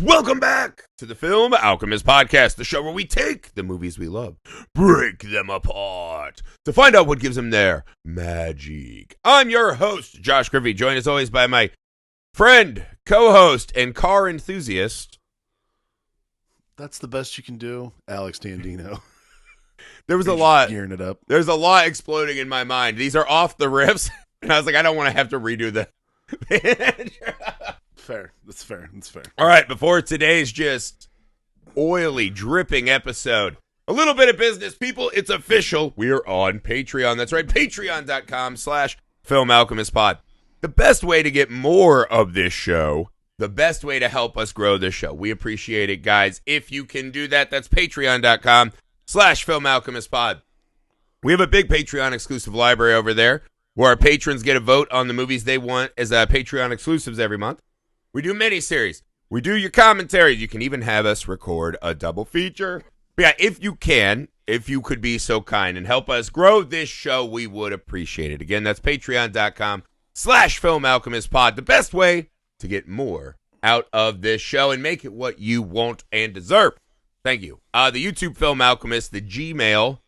Welcome back to the Film Alchemist podcast, the show where we take the movies we love, break them apart to find out what gives them their magic. I'm your host, Josh Griffey, joined as always by my friend, co-host, and car enthusiast. That's the best you can do, Alex Dandino. There was a lot. Gearing it up. There's a lot exploding in my mind. These are off the riffs, and I was like, I don't want to have to redo the Fair. That's fair. All right, before today's just oily, dripping episode, a little bit of business, people. It's official. We're on Patreon. That's right, patreon.com/filmalchemistpod. The best way to get more of this show, the best way to help us grow this show. We appreciate it, guys. If you can do that, that's patreon.com/filmalchemistpod. We have a big Patreon exclusive library over there where our patrons get a vote on the movies they want as Patreon exclusives every month. We do miniseries. We do your commentaries. You can even have us record a double feature. But yeah, if you could be so kind and help us grow this show, we would appreciate it. Again, that's patreon.com/filmalchemistpod. The best way to get more out of this show and make it what you want and deserve. Thank you. The YouTube Film Alchemist, the email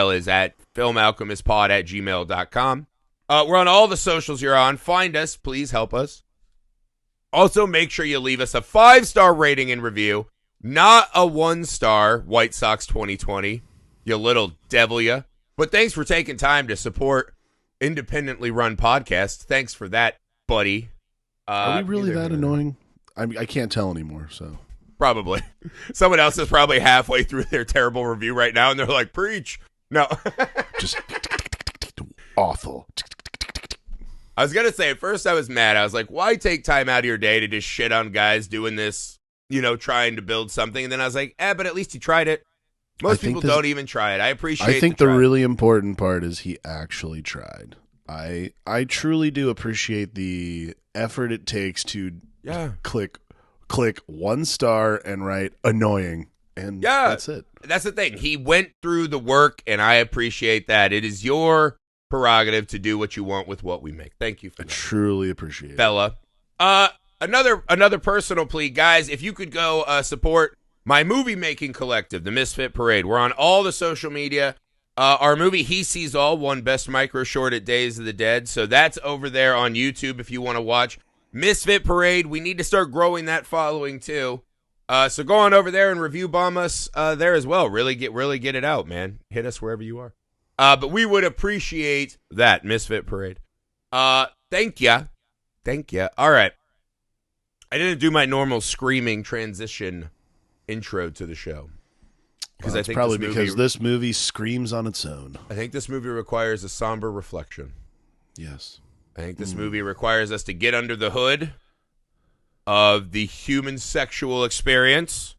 is at filmalchemistpod@gmail.com. We're on all the socials you're on. Find us. Please help us. Also, make sure you leave us a 5-star rating and review, not a 1-star White Sox 2020, you little devil ya. But thanks for taking time to support independently run podcasts. Thanks for that, buddy. Are we really that annoying? I can't tell anymore, so. Probably. Someone else is probably halfway through their terrible review right now, and they're like, preach. No. Just awful. I was going to say, at first I was mad. I was like, why take time out of your day to just shit on guys doing this, trying to build something? And then I was like, but at least he tried it. Most people don't even try it. I appreciate it. I think the really important part is he actually tried. I truly do appreciate the effort it takes to click 1 star and write annoying. And that's it. That's the thing. He went through the work, and I appreciate that. It is your prerogative to do what you want with what we make. Thank you for that. I truly appreciate it. Fella. Another personal plea, guys, if you could go support my movie making collective, the Misfit Parade. We're on all the social media. Our movie He Sees All won Best Micro Short at Days of the Dead, so that's over there on YouTube if you want to watch. Misfit Parade, we need to start growing that following too. So go on over there and review bomb us there as well. Really get it out, man. Hit us wherever you are. But we would appreciate that, Misfit Parade. Thank ya. All right. I didn't do my normal screaming transition intro to the show. Because I think probably because this movie screams on its own. I think this movie requires a somber reflection. Yes. I think this movie requires us to get under the hood of the human sexual experience.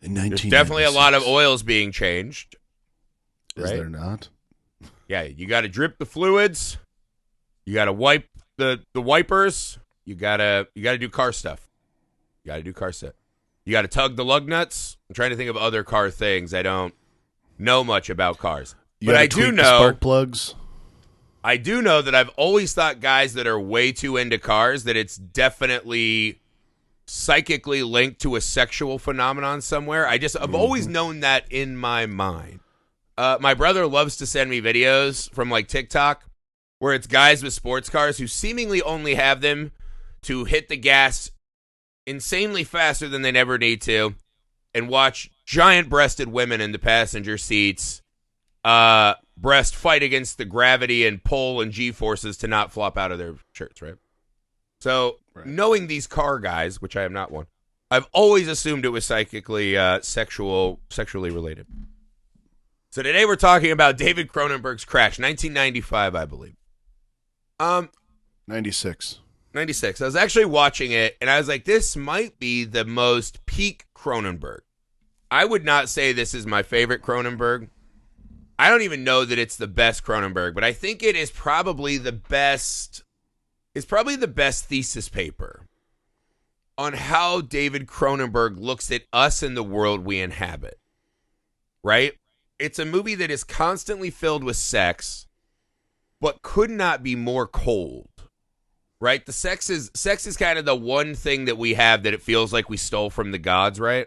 There's definitely a lot of oils being changed. Is there not? Yeah, you got to drip the fluids. You got to wipe the wipers. You gotta do car stuff. You got to tug the lug nuts. I'm trying to think of other car things. I don't know much about cars, but I do know spark plugs. I do know that I've always thought guys that are way too into cars that it's definitely psychically linked to a sexual phenomenon somewhere. I've always known that in my mind. My brother loves to send me videos from like TikTok where it's guys with sports cars who seemingly only have them to hit the gas insanely faster than they never need to and watch giant-breasted women in the passenger seats breast fight against the gravity and pull and G-forces to not flop out of their shirts, right? So knowing these car guys, which I am not one, I've always assumed it was psychically sexually related. So today we're talking about David Cronenberg's Crash, 1995, I believe. 96. I was actually watching it, and I was like, this might be the most peak Cronenberg. I would not say this is my favorite Cronenberg. I don't even know that it's the best Cronenberg, but I think it is probably the best. It's probably the best thesis paper on how David Cronenberg looks at us and the world we inhabit. Right? It's a movie that is constantly filled with sex, but could not be more cold. right? The sex is kind of the one thing that we have that it feels like we stole from the gods, right?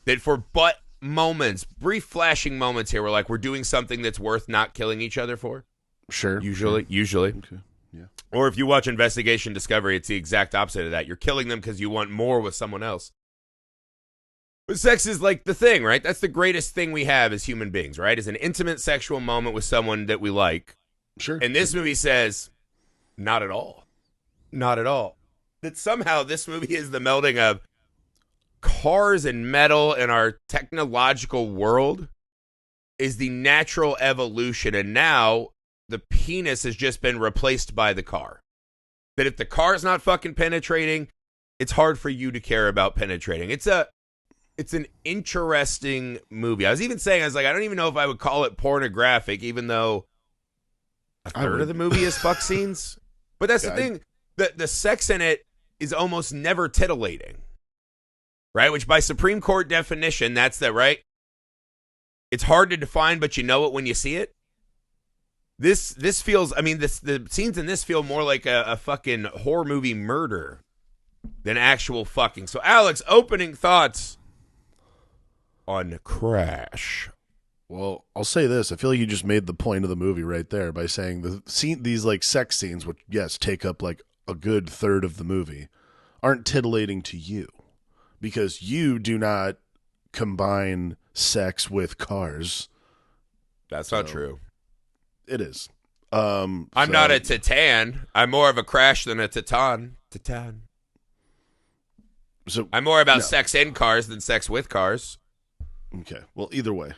That for but moments, brief flashing moments here, we're doing something that's worth not killing each other for. Sure. Usually. Okay. Yeah. Or if you watch Investigation Discovery, it's the exact opposite of that. You're killing them because you want more with someone else. But sex is like the thing, right? That's the greatest thing we have as human beings, right? Is an intimate sexual moment with someone that we like. Sure. And this movie says, not at all. Not at all. That somehow this movie is the melding of cars and metal in our technological world is the natural evolution. And now the penis has just been replaced by the car. That if the car's not fucking penetrating, it's hard for you to care about penetrating. It's an interesting movie. I was like, I don't even know if I would call it pornographic, even though a third of the movie is fuck scenes. But that's the thing. The sex in it is almost never titillating. Right? Which by Supreme Court definition, that's that, right? It's hard to define, but you know it when you see it. This feels, the scenes in this feel more like a fucking horror movie murder than actual fucking. So, Alex, opening thoughts on Crash. Well, I'll say this. I feel like you just made the point of the movie right there by saying these like sex scenes, which, yes, take up like a good third of the movie, aren't titillating to you because you do not combine sex with cars. That's not true. It is. I'm not a Titan. I'm more of a Crash than a Titan. So I'm more about sex in cars than sex with cars. Okay. Well, either way,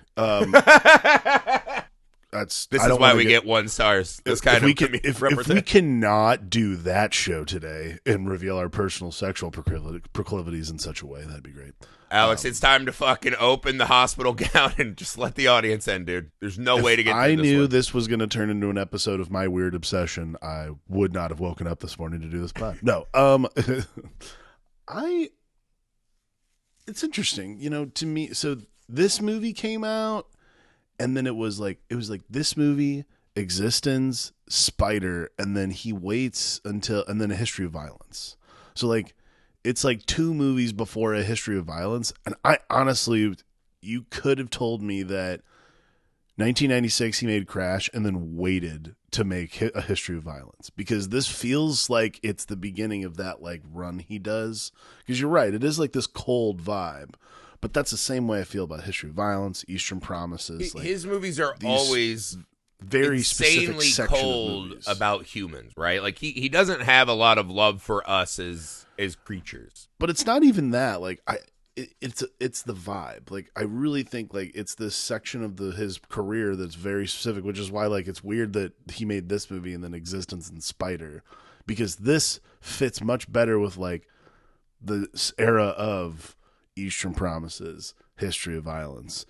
this is why we get 1 stars. This kind of if we cannot do that show today and reveal our personal sexual proclivities in such a way, that'd be great. Alex, it's time to fucking open the hospital gown and just let the audience in, dude. There's no way to get. I knew this was going to turn into an episode of My Weird Obsession. I would not have woken up this morning to do this pod. No, It's interesting, to me. So this movie came out, and then it was like this movie, Existence, Spider, and then he waits until, and then A History of Violence. So like, it's like 2 movies before A History of Violence, and I honestly, you could have told me that 1996 he made Crash and then waited to make A History of Violence, because this feels like it's the beginning of that like run he does. Because you're right, it is like this cold vibe, but that's the same way I feel about History of Violence, Eastern Promises. Like, his movies are always very insanely specific cold about humans, right? Like he doesn't have a lot of love for us as creatures. But it's not even that. Like it's the vibe. Like I really think like it's this section of his career that's very specific, which is why like it's weird that he made this movie and then Existence and Spider, because this fits much better with like the era of Eastern Promises, History of Violence.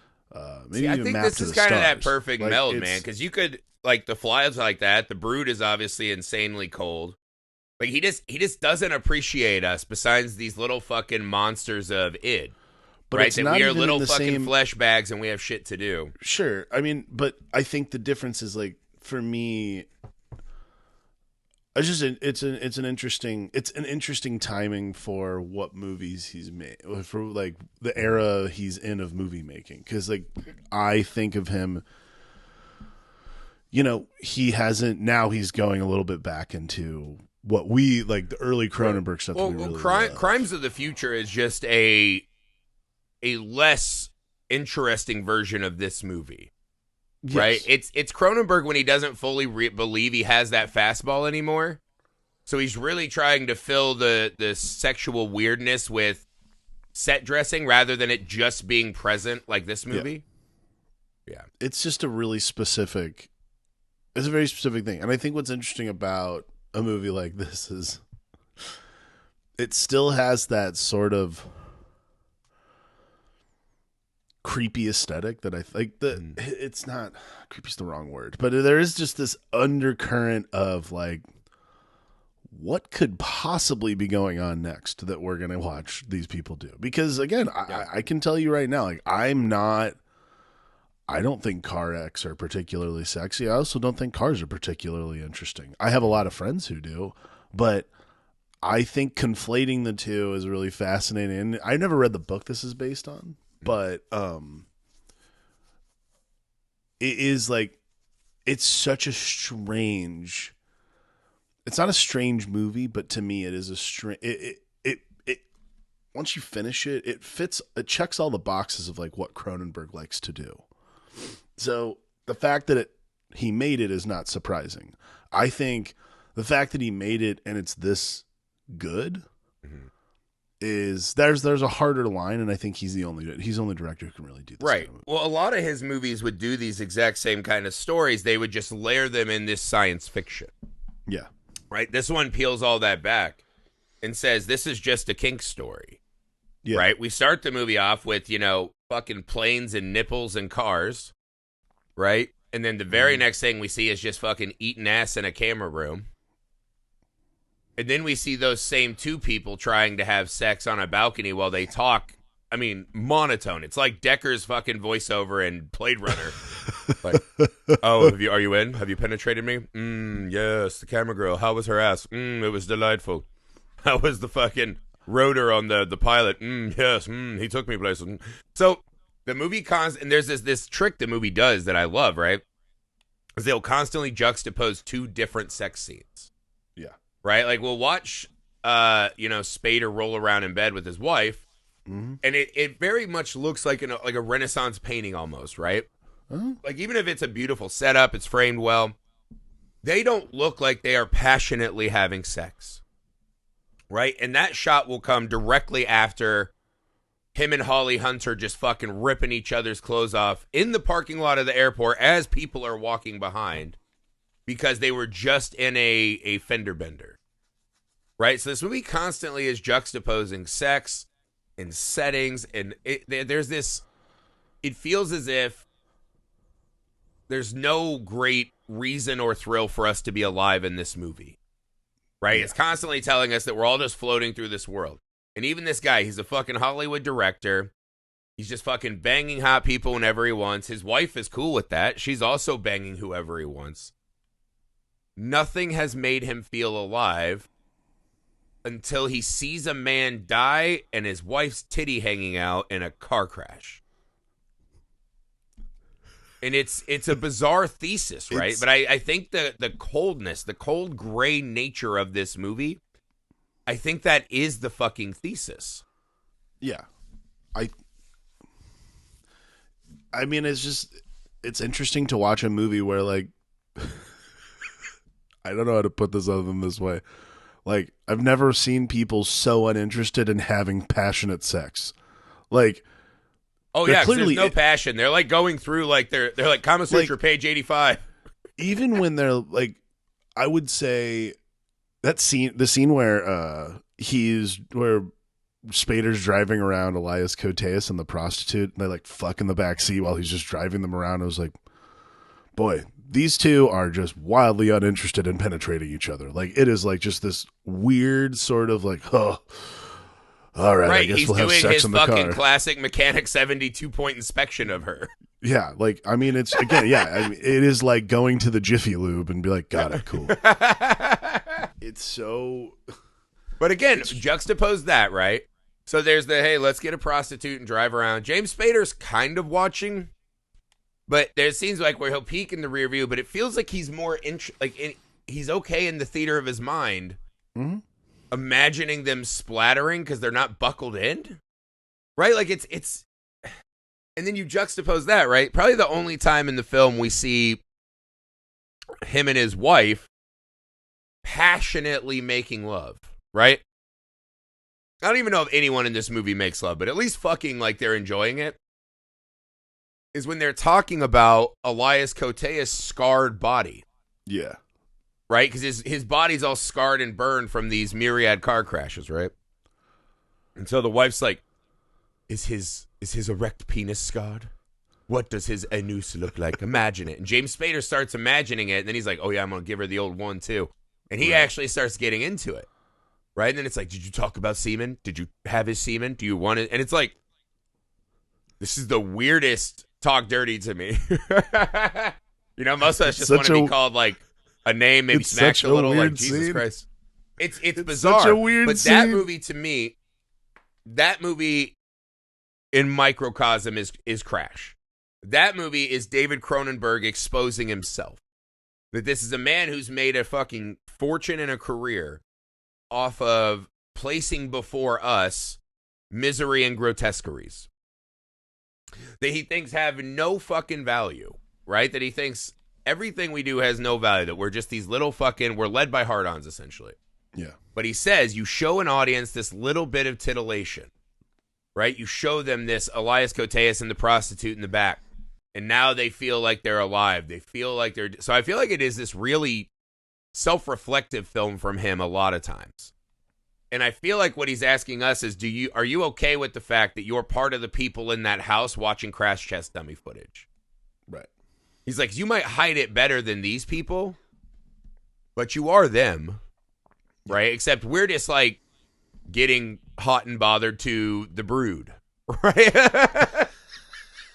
Maybe I even think Map this to is the kind of Stars. that perfect like, meld, man. Because you could like The Fly is like that. The Brood is obviously insanely cold. Like he just doesn't appreciate us besides these little fucking monsters of id. But right? it's That not we are even little the fucking same flesh bags and we have shit to do. Sure. I mean, but I think the difference is like for me, it's an interesting timing for what movies he's made, for like the era he's in of movie making. Because like I think of him, he hasn't, now he's going a little bit back into what we like the early Cronenberg stuff. Well, that we really Crimes of the Future is just a less interesting version of this movie. Yes. Right? It's Cronenberg when he doesn't fully believe he has that fastball anymore. So he's really trying to fill the sexual weirdness with set dressing rather than it just being present like this movie. Yeah. It's just a really specific, it's a very specific thing. And I think what's interesting about a movie like this is it still has that sort of creepy aesthetic that I think that it's not creepy's the wrong word, but there is just this undercurrent of like, what could possibly be going on next that we're going to watch these people do? Because again, I can tell you right now, like I don't think car wrecks are particularly sexy. I also don't think cars are particularly interesting. I have a lot of friends who do, But I think conflating the two is really fascinating. And I never read the book this is based on, but it is like, it's such a strange. It's not a strange movie, but to me, it is a strange. It once you finish it, it fits. It checks all the boxes of like what Cronenberg likes to do. So the fact that he made it is not surprising. I think the fact that he made it and it's this good is there's a harder line, and I think he's the only director who can really do this. Right. Kind of movie. Well, a lot of his movies would do these exact same kind of stories. They would just layer them in this science fiction. Yeah. Right. This one peels all that back and says this is just a kink story. Yeah. Right. We start the movie off with, fucking planes and nipples and cars. Right. And then the very next thing we see is just fucking eating ass in a camera room. And then we see those same two people trying to have sex on a balcony while they talk. I mean, monotone. It's like Decker's fucking voiceover in Blade Runner. Like, oh, are you in? Have you penetrated me? Yes, the camera girl. How was her ass? It was delightful. How was the fucking rotor on the pilot? Yes, he took me places. So the movie and there's this trick the movie does that I love, right? Is they'll constantly juxtapose two different sex scenes. Yeah. Right? Like we'll watch Spader roll around in bed with his wife, and it very much looks like a Renaissance painting almost, right? Like even if it's a beautiful setup, it's framed well, they don't look like they are passionately having sex. Right? And that shot will come directly after him and Holly Hunter just fucking ripping each other's clothes off in the parking lot of the airport as people are walking behind because they were just in a fender bender. Right? So this movie constantly is juxtaposing sex and settings, and there's this, it feels as if there's no great reason or thrill for us to be alive in this movie. Right? Yeah. It's constantly telling us that we're all just floating through this world. And even this guy, he's a fucking Hollywood director. He's just fucking banging hot people whenever he wants. His wife is cool with that. She's also banging whoever he wants. Nothing has made him feel alive until he sees a man die and his wife's titty hanging out in a car crash. And it's a bizarre thesis, right? But I think the coldness, the cold gray nature of this movie, I think that is the fucking thesis. Yeah. I mean, it's interesting to watch a movie where, like, I don't know how to put this other than this way. Like, I've never seen people so uninterested in having passionate sex. Like, oh yeah, clearly there's no passion. They're like going through like they're like Kama Sutra page 85. Even when they're like, I would say that scene, the scene where where Spader's driving around Elias Koteas and the prostitute, and they like fuck in the back seat while he's just driving them around. I was like, boy, these two are just wildly uninterested in penetrating each other. Like, it is like just this weird sort of like, oh, all right, I guess we'll have sex in the car. He's doing his fucking classic Mechanic 72-point inspection of her. Yeah, like, I mean, it's, again, yeah, I mean, it is like going to the Jiffy Lube and be like, got it, cool. It's so... But again, juxtapose that, right? So there's the, hey, let's get a prostitute and drive around. James Spader's kind of watching, but there seems like where he'll peek in the rear view, but it feels like he's more, he's okay in the theater of his mind. Mm-hmm. Imagining them splattering because they're not buckled in, right? Like it's, and then you juxtapose that, right? Probably the only time in the film we see him and his wife passionately making love, right? I don't even know if anyone in this movie makes love, but at least fucking like they're enjoying it, is when they're talking about Elias Koteas' scarred body. Yeah. Right? Because his body's all scarred and burned from these myriad car crashes, right? And so the wife's like, is his erect penis scarred? What does his anus look like? Imagine it. And James Spader starts imagining it, and then he's like, oh yeah, I'm going to give her the old one too. And he actually starts getting into it. Right? And then it's like, did you talk about semen? Did you have his semen? Do you want it? And it's like, this is the weirdest talk dirty to me. Most of us just want to be called like a name, maybe smacked a little, like Jesus Christ. It's bizarre. Such a weird but scene. that movie to me, that movie in microcosm is Crash. That movie is David Cronenberg exposing himself. That this is a man who's made a fucking fortune and a career off of placing before us misery and grotesqueries that he thinks have no fucking value, right? That he thinks everything we do has no value, that we're just these little fucking, we're led by hard-ons, essentially. Yeah. But he says you show an audience this little bit of titillation, right? You show them this Elias Koteas and the prostitute in the back, and now they feel like they're alive. They feel like they're... So I feel like it is this really self-reflective film from him a lot of times. And I feel like what he's asking us is, are you okay with the fact that you're part of the people in that house watching crash test dummy footage? Right. He's like, you might hide it better than these people, but you are them, right? Except we're just like getting hot and bothered to the brood, right?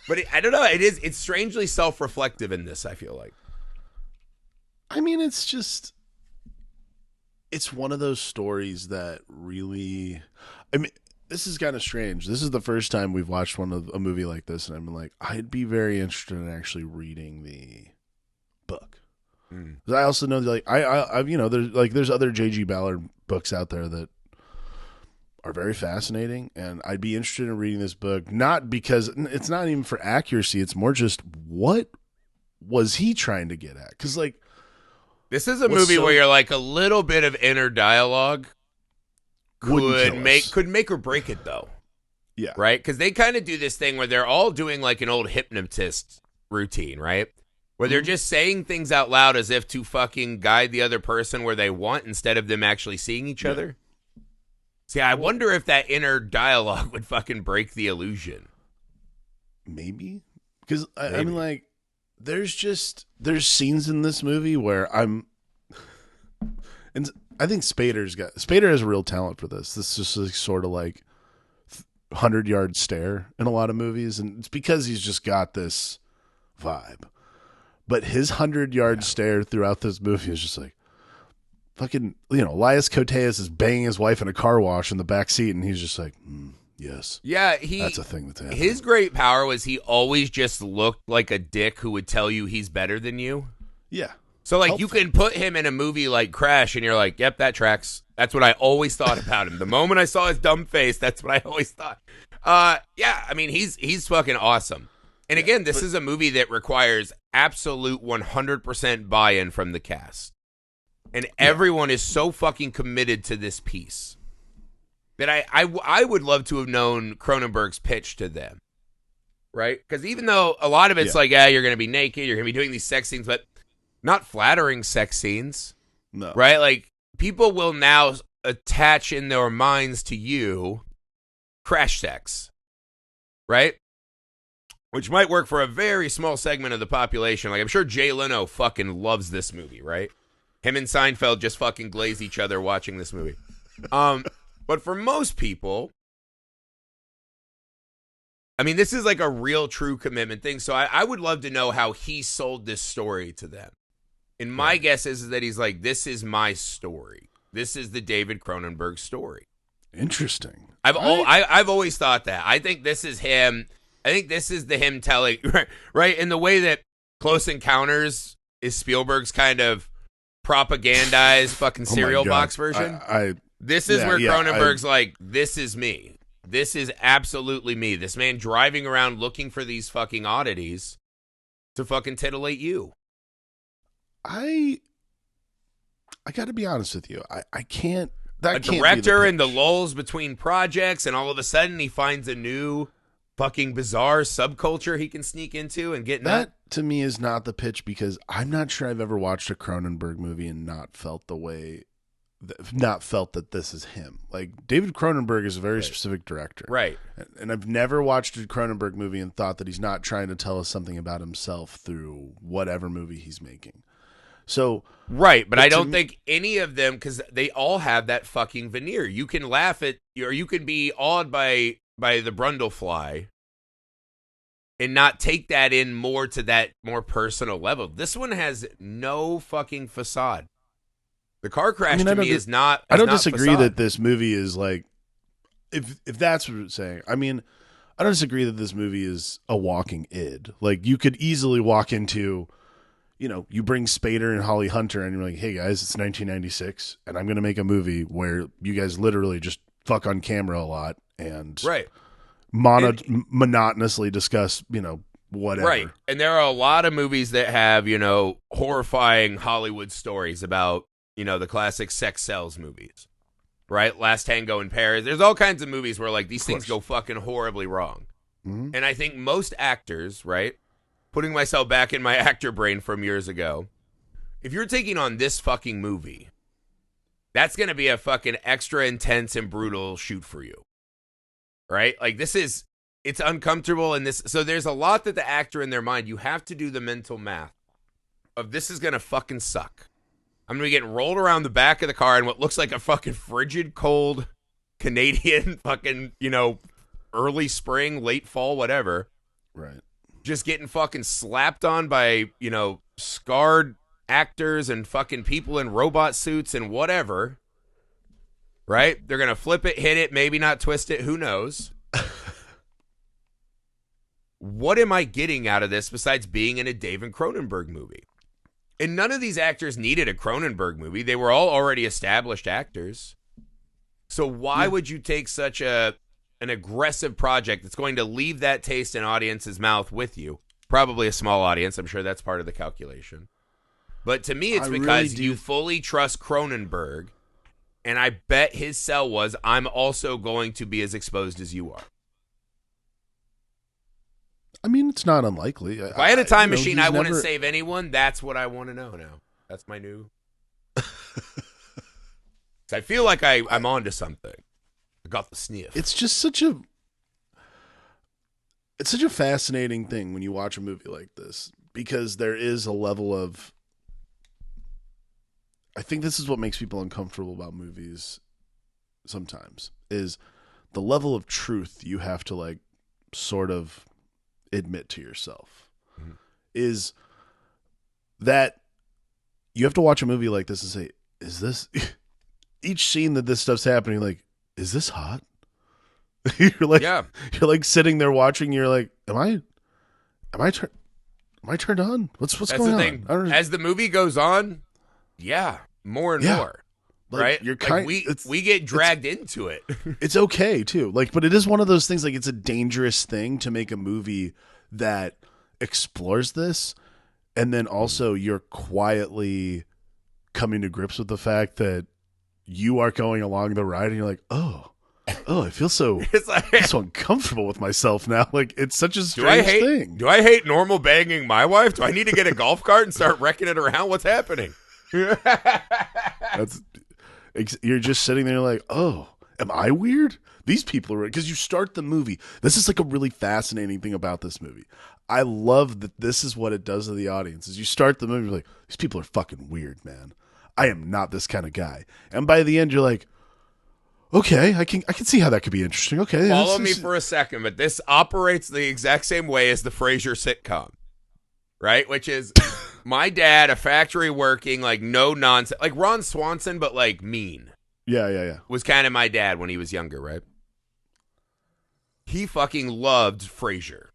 But I don't know. It's strangely self-reflective in this, I feel like. I mean, it's one of those stories that really, I mean, this is kind of strange. This is the first time we've watched a movie like this, and I'm like, I'd be very interested in actually reading the book. I also know that, like, I've there's other J.G. Ballard books out there that are very fascinating, and I'd be interested in reading this book, not because it's not even for accuracy. It's more just what was he trying to get at? Because, like, this is a movie where you're like, a little bit of inner dialogue could make or break it, though. Yeah. Right? Because they kind of do this thing where they're all doing like an old hypnotist routine, right? Where they're just saying things out loud as if to fucking guide the other person where they want instead of them actually seeing each other. See, I wonder if that inner dialogue would fucking break the illusion. Maybe. Because, I mean, like, there's scenes in this movie where and I think Spader has a real talent for this. This is just like, sort of like 100-yard stare in a lot of movies, and it's because he's just got this vibe. But his 100-yard stare throughout this movie is just like, fucking, Elias Koteas is banging his wife in a car wash in the back seat, and he's just like, yes. Yeah, that's a thing that's happening. His great power was he always just looked like a dick who would tell you he's better than you. Yeah. So, like, you can put him in a movie like Crash, and you're like, yep, that tracks. That's what I always thought about him. The moment I saw his dumb face, that's what I always thought. Yeah, I mean, he's fucking awesome. And again, this is a movie that requires absolute 100% buy-in from the cast. And everyone is so fucking committed to this piece that I would love to have known Cronenberg's pitch to them, right? Because even though a lot of it's like, you're going to be naked, you're going to be doing these sex scenes, but not flattering sex scenes, no, right? Like, people will now attach in their minds to you crash sex, right? Which might work for a very small segment of the population. Like, I'm sure Jay Leno fucking loves this movie, right? Him and Seinfeld just fucking glaze each other watching this movie. But for most people, I mean, this is like a real true commitment thing. So I would love to know how he sold this story to them. And my guess is that he's like, this is my story. This is the David Cronenberg story. Interesting. I've always thought that. I think this is him. I think this is him telling, right? In the way that Close Encounters is Spielberg's kind of propagandized fucking cereal box version. This is where Cronenberg's like, this is me. This is absolutely me. This man driving around looking for these fucking oddities to fucking titillate you. I got to be honest with you. I can't. That a can't director be in the lulls between projects, and all of a sudden he finds a new fucking bizarre subculture he can sneak into and get that. To me is not the pitch, because I'm not sure I've ever watched a Cronenberg movie and not felt that this is him. Like, David Cronenberg is a very specific director. Right. And I've never watched a Cronenberg movie and thought that he's not trying to tell us something about himself through whatever movie he's making. So, right, but I don't think any of them, because they all have that fucking veneer. You can laugh at, or you can be awed by the Brundlefly and not take that in more to that more personal level. This one has no fucking facade. The car crash I to me is not. I don't not disagree facade. that this movie is like, if that's what it's saying. I mean, I don't disagree that this movie is a walking id. Like you could easily walk into, you bring Spader and Holly Hunter, and you're like, hey guys, it's 1996, and I'm gonna make a movie where you guys literally just fuck on camera a lot and Right. monotonously discuss, whatever. Right. And there are a lot of movies that have, horrifying Hollywood stories about, the classic sex sells movies. Right? Last Tango in Paris. There's all kinds of movies where like these things go fucking horribly wrong. Mm-hmm. And I think most actors, right? Putting myself back in my actor brain from years ago, if you're taking on this fucking movie, that's going to be a fucking extra intense and brutal shoot for you. Right? Like it's uncomfortable and so there's a lot that the actor in their mind, you have to do the mental math of this is going to fucking suck. I'm going to be getting rolled around the back of the car in what looks like a fucking frigid, cold Canadian fucking, early spring, late fall, whatever. Right. Just getting fucking slapped on by, scarred actors and fucking people in robot suits and whatever. Right? They're going to flip it, hit it, maybe not twist it. Who knows? What am I getting out of this besides being in a David Cronenberg movie? And none of these actors needed a Cronenberg movie. They were all already established actors. So why would you take such an aggressive project that's going to leave that taste in audience's mouth with you? Probably a small audience. I'm sure that's part of the calculation. But to me, it's because you fully trust Cronenberg. And I bet his sell was, I'm also going to be as exposed as you are. I mean, it's not unlikely. If I had a time machine, I wouldn't save anyone. That's what I want to know now. That's my new... I feel like I'm onto something. I got the sniff. It's just such a fascinating thing when you watch a movie like this, because there is a level of... I think this is what makes people uncomfortable about movies sometimes, is the level of truth you have to like sort of admit to yourself. Mm-hmm. Is that you have to watch a movie like this and say, is this each scene that this stuff's happening, like, is this hot? You're like sitting there watching, you're like, am I turned on? What's That's going the thing. on? As the movie goes on, more and more. Like, right? You're we get dragged into it. It's okay too. Like, but it is one of those things, like, it's a dangerous thing to make a movie that explores this, and then also you're quietly coming to grips with the fact that you are going along the ride and you're like, oh, I feel so uncomfortable with myself now. Like, it's such a strange thing. Do I hate normal banging my wife? Do I need to get a golf cart and start wrecking it around? What's happening? You're just sitting there like, oh, am I weird? These people are, because you start the movie. This is like a really fascinating thing about this movie. I love that this is what it does to the audience. Is you start the movie, you're like, these people are fucking weird, man. I am not this kind of guy. And by the end, you're like, okay, I can see how that could be interesting. Okay, follow me for a second, but this operates the exact same way as the Frasier sitcom, right? Which is my dad, a factory working, like no nonsense, like Ron Swanson, but like mean. Yeah. Was kind of my dad when he was younger, right? He fucking loved Frasier.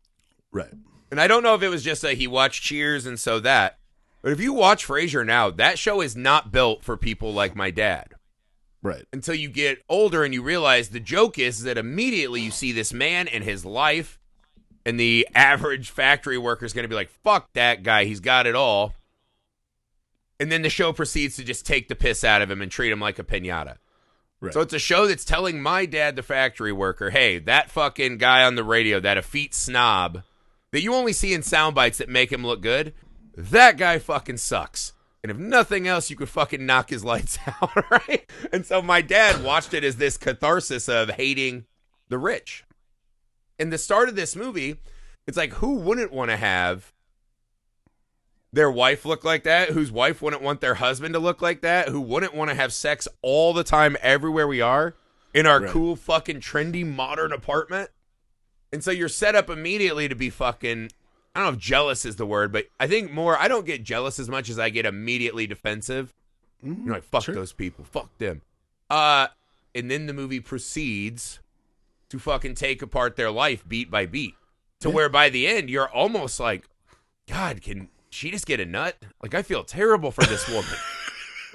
Right. And I don't know if it was just he watched Cheers and so that, but if you watch Frasier now, that show is not built for people like my dad. Right. Until you get older and you realize the joke is that immediately you see this man and his life, and the average factory worker is going to be like, fuck that guy, he's got it all. And then the show proceeds to just take the piss out of him and treat him like a piñata. Right. So it's a show that's telling my dad, the factory worker, hey, that fucking guy on the radio, that effete snob that you only see in sound bites that make him look good, that guy fucking sucks. And if nothing else, you could fucking knock his lights out, right? And so my dad watched it as this catharsis of hating the rich. And the start of this movie, it's like, who wouldn't want to have their wife look like that? Whose wife wouldn't want their husband to look like that? Who wouldn't want to have sex all the time everywhere we are in our cool fucking trendy modern apartment? And so you're set up immediately to be fucking... I don't know if jealous is the word, but I think more, I don't get jealous as much as I get immediately defensive You're like, fuck those people. Fuck them. And then the movie proceeds to fucking take apart their life beat by beat. To where by the end, you're almost like, God, can she just get a nut? Like, I feel terrible for this woman.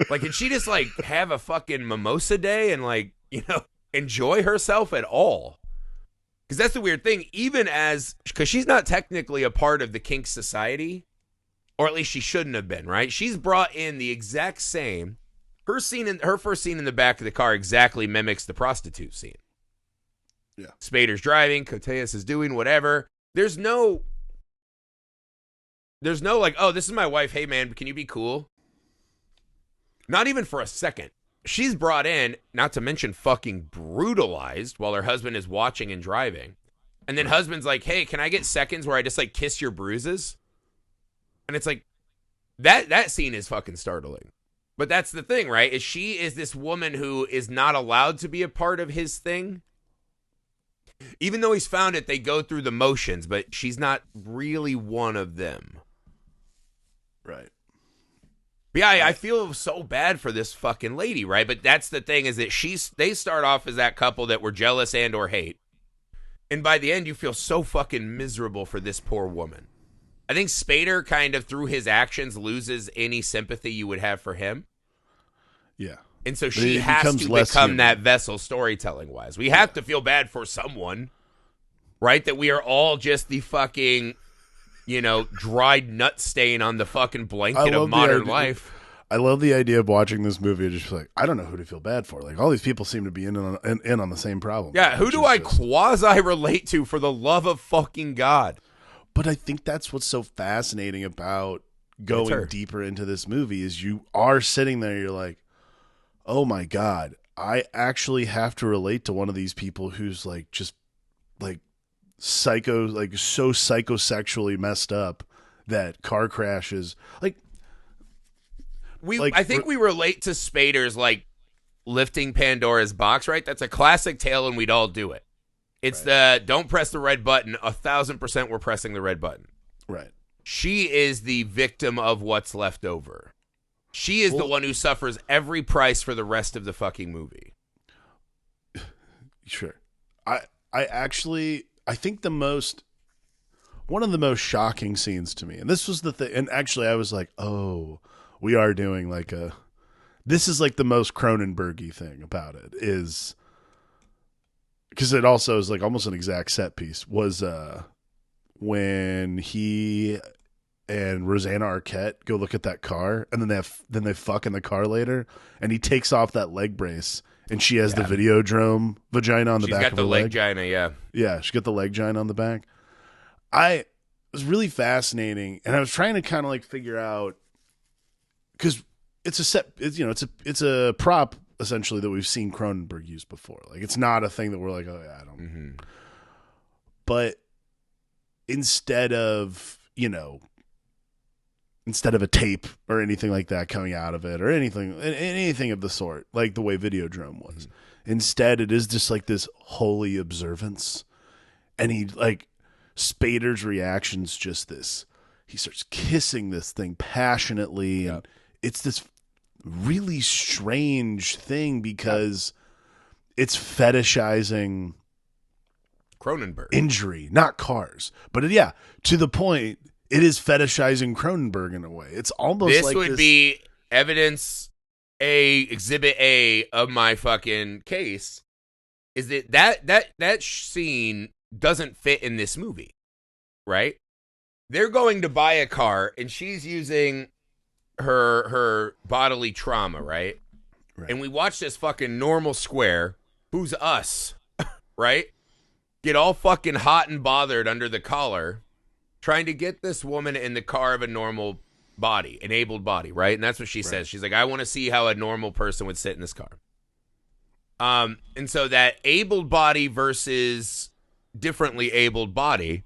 Like, can she just, like, have a fucking mimosa day and, like, you know, enjoy herself at all? Because that's the weird thing. Even because she's not technically a part of the kink society, or at least she shouldn't have been, right? She's brought in the exact same. Her first scene in the back of the car exactly mimics the prostitute scene. Yeah. Spader's driving, Koteas is doing whatever. There's no like, oh, this is my wife. Hey, man, can you be cool? Not even for a second. She's brought in, not to mention fucking brutalized while her husband is watching and driving. And then husband's like, hey, can I get seconds where I just like kiss your bruises? And it's like, that scene is fucking startling. But that's the thing, right? Is she is this woman who is not allowed to be a part of his thing. Even though he's found it, they go through the motions, but she's not really one of them. Right. But yeah, I feel so bad for this fucking lady, right? But that's the thing, is that they start off as that couple that were jealous and or hate. And by the end, you feel so fucking miserable for this poor woman. I think Spader kind of, through his actions, loses any sympathy you would have for him. Yeah. And so she has to become that vessel storytelling-wise. We have to feel bad for someone, right? That we are all just the fucking, you know, dried nut stain on the fucking blanket of modern life. I love the idea of watching this movie and just like, I don't know who to feel bad for. Like, all these people seem to be in on the same problem. Yeah, who do I quasi-relate to, for the love of fucking God? But I think that's what's so fascinating about going deeper into this movie is you are sitting there, you're like, oh my God, I actually have to relate to one of these people who's like just like psycho, like so psychosexually messed up that car crashes. Like, I think we relate to Spader's like lifting Pandora's box, right? That's a classic tale, and we'd all do it. It's the don't press the red button. 1,000% we're pressing the red button. Right. She is the victim of what's left over. She is the one who suffers every price for the rest of the fucking movie. Sure. I think one of the most shocking scenes to me, and this was the thing, and actually I was like, oh, we are doing like this is like the most Cronenberg-y thing about it, is because it also is like almost an exact set piece, was when he and Rosanna Arquette go look at that car, and then they fuck in the car later, and he takes off that leg brace, and she has the Videodrome vagina on the back of her leg. She's got the leg gina, Yeah, she got the leg gina on the back. It was really fascinating, and I was trying to kind of like figure out, because it's a prop essentially that we've seen Cronenberg use before. Like, it's not a thing that we're like, oh yeah, I don't. Mm-hmm. But instead of a tape or anything like that coming out of it, or anything of the sort, like the way Videodrome was, instead it is just like this holy observance, and he like Spader's reaction's just this. He starts kissing this thing passionately, and it's this really strange thing because it's fetishizing Cronenberg injury, not cars, but to the point. It is fetishizing Cronenberg in a way. It's almost this like would be evidence exhibit A of my fucking case, is that scene doesn't fit in this movie, right? They're going to buy a car, and she's using her bodily trauma, right? And we watch this fucking normal square, who's us, right? Get all fucking hot and bothered under the collar, trying to get this woman in the car of a normal body, an able body, right? And that's what she says. She's like, I want to see how a normal person would sit in this car. And so that abled body versus differently abled body,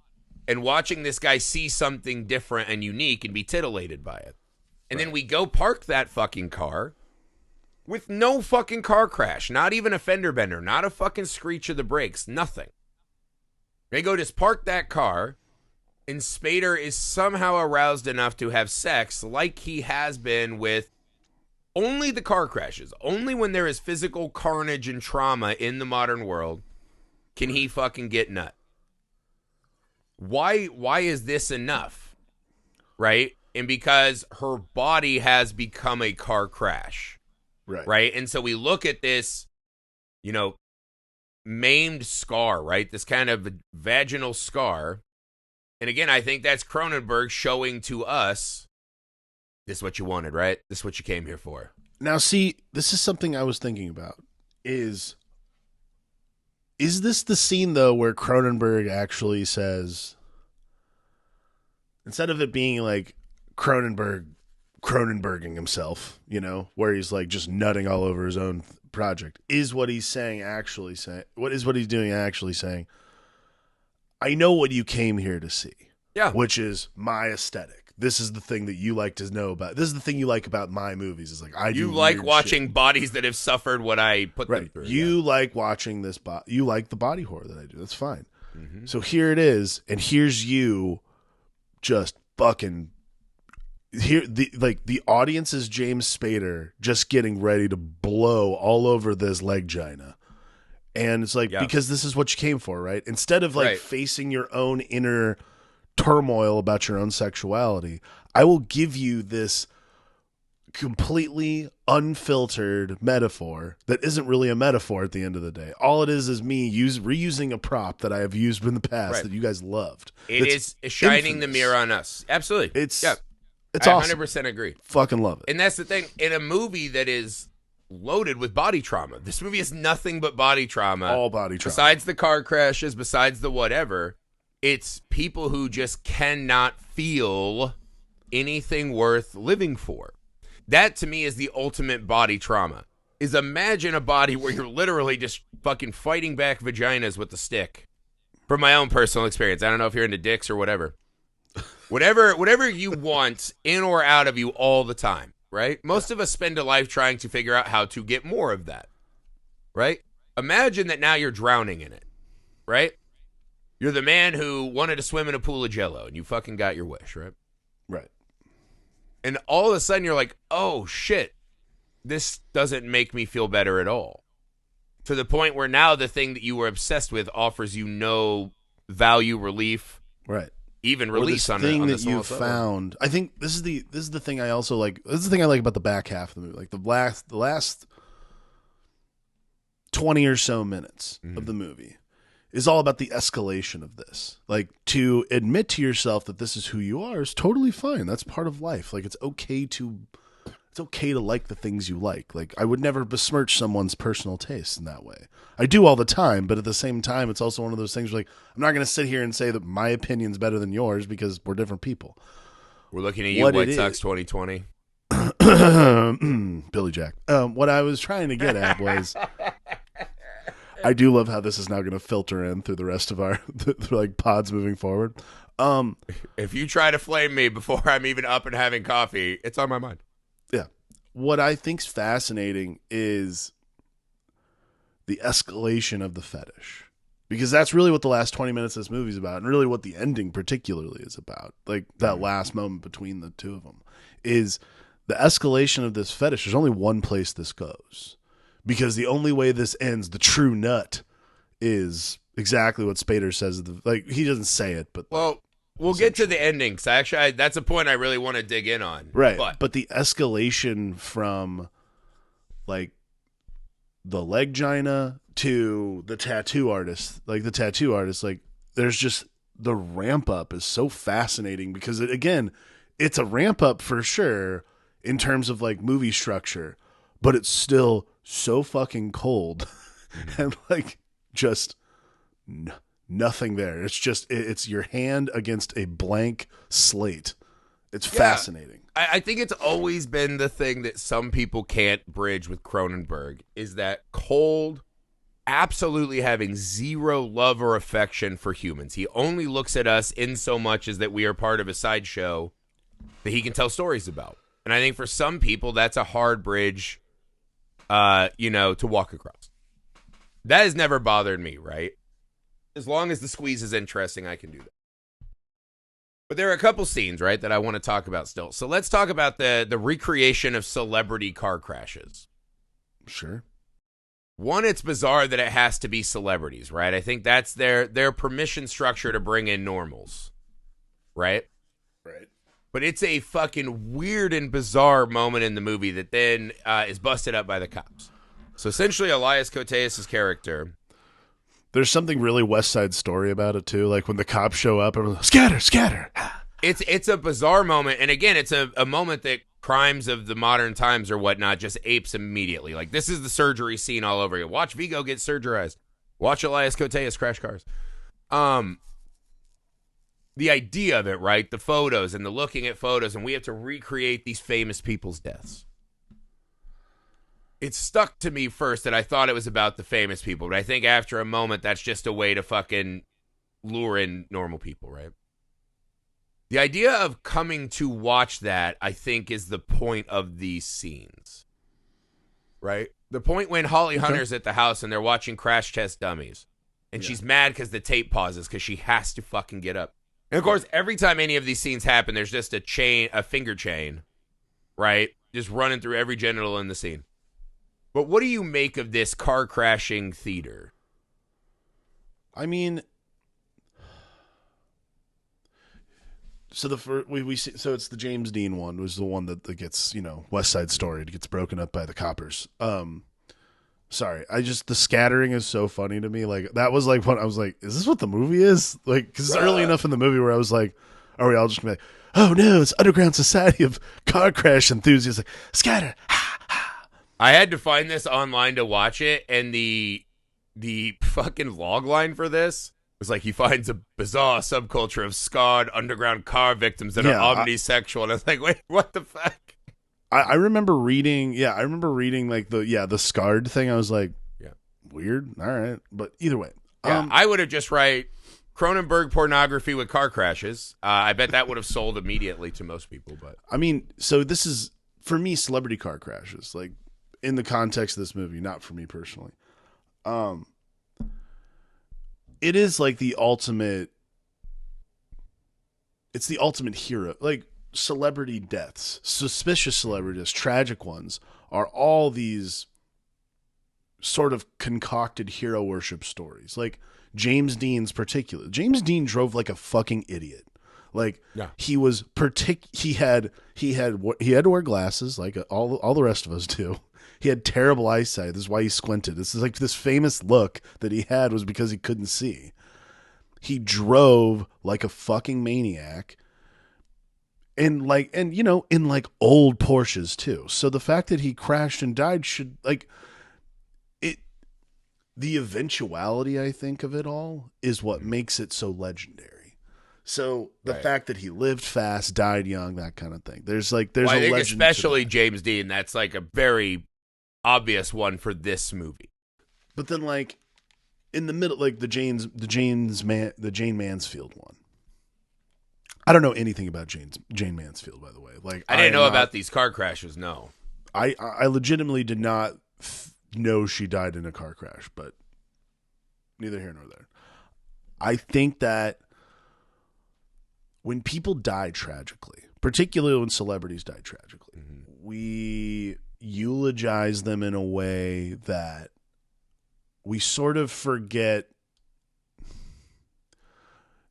and watching this guy see something different and unique and be titillated by it. And then we go park that fucking car with no fucking car crash, not even a fender bender, not a fucking screech of the brakes, nothing. They go just park that car, and Spader is somehow aroused enough to have sex like he has been with Only the car crashes. Only when there is physical carnage and trauma in the modern world can he fucking get nut. Why is this enough? Right? And because her body has become a car crash. Right? And so we look at this, you know, maimed scar, right? This kind of vaginal scar. And again, I think that's Cronenberg showing to us, this is what you wanted, right? This is what you came here for. Now, see, this is something I was thinking about. Is this the scene, though, where Cronenberg actually says, instead of it being like Cronenberging himself, you know, where he's like just nutting all over his own project, is what he's saying actually saying, what he's doing actually saying, I know what you came here to see. Yeah. Which is my aesthetic. This is the thing that you like to know about. This is the thing you like about my movies. Is like you like watching bodies that have suffered what I put them through. You like watching this. You like the body horror that I do. That's fine. Mm-hmm. So here it is, and here's you, just fucking. Here, the audience is James Spader just getting ready to blow all over this leg gina. And it's like, because this is what you came for, right? Instead of like facing your own inner turmoil about your own sexuality, I will give you this completely unfiltered metaphor that isn't really a metaphor at the end of the day. All it is me reusing a prop that I have used in the past that you guys loved. It is shining the mirror on us. Absolutely. It's I awesome. 100% agree. Fucking love it. And that's the thing. In a movie that is loaded with body trauma, this movie is nothing but body trauma. All body trauma. Besides the car crashes, besides the whatever, it's people who just cannot feel anything worth living for. That, to me, is the ultimate body trauma. Is imagine a body where you're literally just fucking fighting back vaginas with a stick. From my own personal experience. I don't know if you're into dicks or whatever. Whatever you want in or out of you all the time, right? Most of us spend a life trying to figure out how to get more of that, right? Imagine that now you're drowning in it, right? You're the man who wanted to swim in a pool of Jell-O, and you fucking got your wish, right? Right. And all of a sudden you're like, oh, shit, this doesn't make me feel better at all. To the point where now the thing that you were obsessed with offers you no value, relief. Right. Even release on the thing on that you found. I think this is the thing I also like. This is the thing I like about the back half of the movie. Like the last 20 or so minutes of the movie is all about the escalation of this. Like, to admit to yourself that this is who you are is totally fine. That's part of life. Like, it's okay to like the things you like. Like, I would never besmirch someone's personal taste in that way. I do all the time, but at the same time, it's also one of those things where, like, I'm not going to sit here and say that my opinion's better than yours because we're different people. We're looking at you, White Sox 2020. Billy Jack. What I was trying to get at was, I do love how this is now going to filter in through the rest of our like pods moving forward. If you try to flame me before I'm even up and having coffee, it's on my mind. Yeah. What I think's fascinating is the escalation of the fetish. Because that's really what the last 20 minutes of this movie is about, and really what the ending particularly is about. Like, that last moment between the two of them is the escalation of this fetish. There's only one place this goes. Because the only way this ends, the true nut, is exactly what Spader says. Like, he doesn't say it, but... Well, we'll get to the ending, because actually, that's a point I really want to dig in on. Right, but the escalation from, like, the leg gina to the tattoo artist, like, there's just... The ramp-up is so fascinating, because, it's a ramp-up for sure in terms of, like, movie structure, but it's still so fucking cold and, like, just nothing there. It's just, it's your hand against a blank slate. It's fascinating. I think it's always been the thing that some people can't bridge with Cronenberg is that cold, absolutely having zero love or affection for humans. He only looks at us in so much as that we are part of a sideshow that he can tell stories about. And I think for some people, that's a hard bridge, to walk across. That has never bothered me, right? As long as the squeeze is interesting, I can do that. But there are a couple scenes, right, that I want to talk about still. So let's talk about the recreation of celebrity car crashes. Sure. One, it's bizarre that it has to be celebrities, right? I think that's their permission structure to bring in normals, right? Right. But it's a fucking weird and bizarre moment in the movie that then is busted up by the cops. So essentially, Elias Koteas' character. There's something really West Side Story about it too. Like when the cops show up, everyone's like, scatter, scatter. It's a bizarre moment, and again, it's a moment that crimes of the modern times or whatnot just apes immediately. Like this is the surgery scene all over again. Watch Vigo get surgerized. Watch Elias Koteas crash cars. The idea of it, right? The photos and the looking at photos, and we have to recreate these famous people's deaths. It stuck to me first that I thought it was about the famous people, but I think after a moment, that's just a way to fucking lure in normal people, right? The idea of coming to watch that, I think, is the point of these scenes, right? The point when Holly Hunter's at the house and they're watching Crash Test Dummies, and she's mad because the tape pauses because she has to fucking get up. And of course, every time any of these scenes happen, there's just a finger chain, right? Just running through every genital in the scene. But what do you make of this car crashing theater? I mean, so we see, so it's the James Dean one was the one that gets, West Side Story. It gets broken up by the coppers. Sorry, the scattering is so funny to me. Like that was like when I was like, is this what the movie is? Like, because it's early enough in the movie where I was like, are we all just gonna be like, oh no, it's Underground Society of Car Crash Enthusiasts, like scatter. I had to find this online to watch it, and the fucking log line for this was like he finds a bizarre subculture of scarred underground car victims that are omnisexual, and I was like, wait, what the fuck? I remember reading, like the scarred thing. I was like, weird. All right. But either way. I would have just write Cronenberg pornography with car crashes. I bet that would have sold immediately to most people. But I mean, so this is, for me, celebrity car crashes, like in the context of this movie, not for me personally. It is like the ultimate, it's the ultimate hero. Like, celebrity deaths, suspicious celebrities, tragic ones, are all these sort of concocted hero worship stories. Like James Dean's particular. James Dean drove like a fucking idiot. Like he was he had to wear glasses like all the rest of us do. He had terrible eyesight. This is why he squinted. This is like this famous look that he had was because he couldn't see. He drove like a fucking maniac. And in like old Porsches too. So the fact that he crashed and died should the eventuality, I think, of it all is what makes it so legendary. So the fact that he lived fast, died young, that kind of thing. There's a legend, especially James Dean. That's like a very obvious one for this movie. But then, like in the middle, like the Jane Mansfield one. I don't know anything about Jane Mansfield, by the way. Like I didn't know about these car crashes. No, I legitimately did not know she died in a car crash, but neither here nor there. I think that when people die tragically, particularly when celebrities die tragically, we eulogize them in a way that we sort of forget.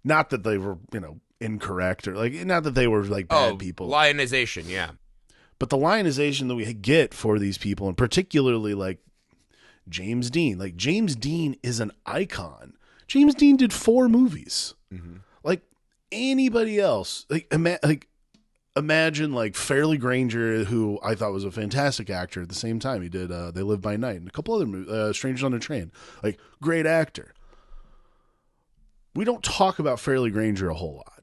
Not that they were, incorrect or like not that they were like bad people. Lionization, yeah. But the lionization that we get for these people, and particularly like James Dean, like James Dean is an icon. James Dean did 4 movies. Like anybody else, imagine like Fairleigh Granger, who I thought was a fantastic actor. At the same time, he did They Live by Night and a couple other movies, Strangers on a Train. Like great actor. We don't talk about Fairleigh Granger a whole lot.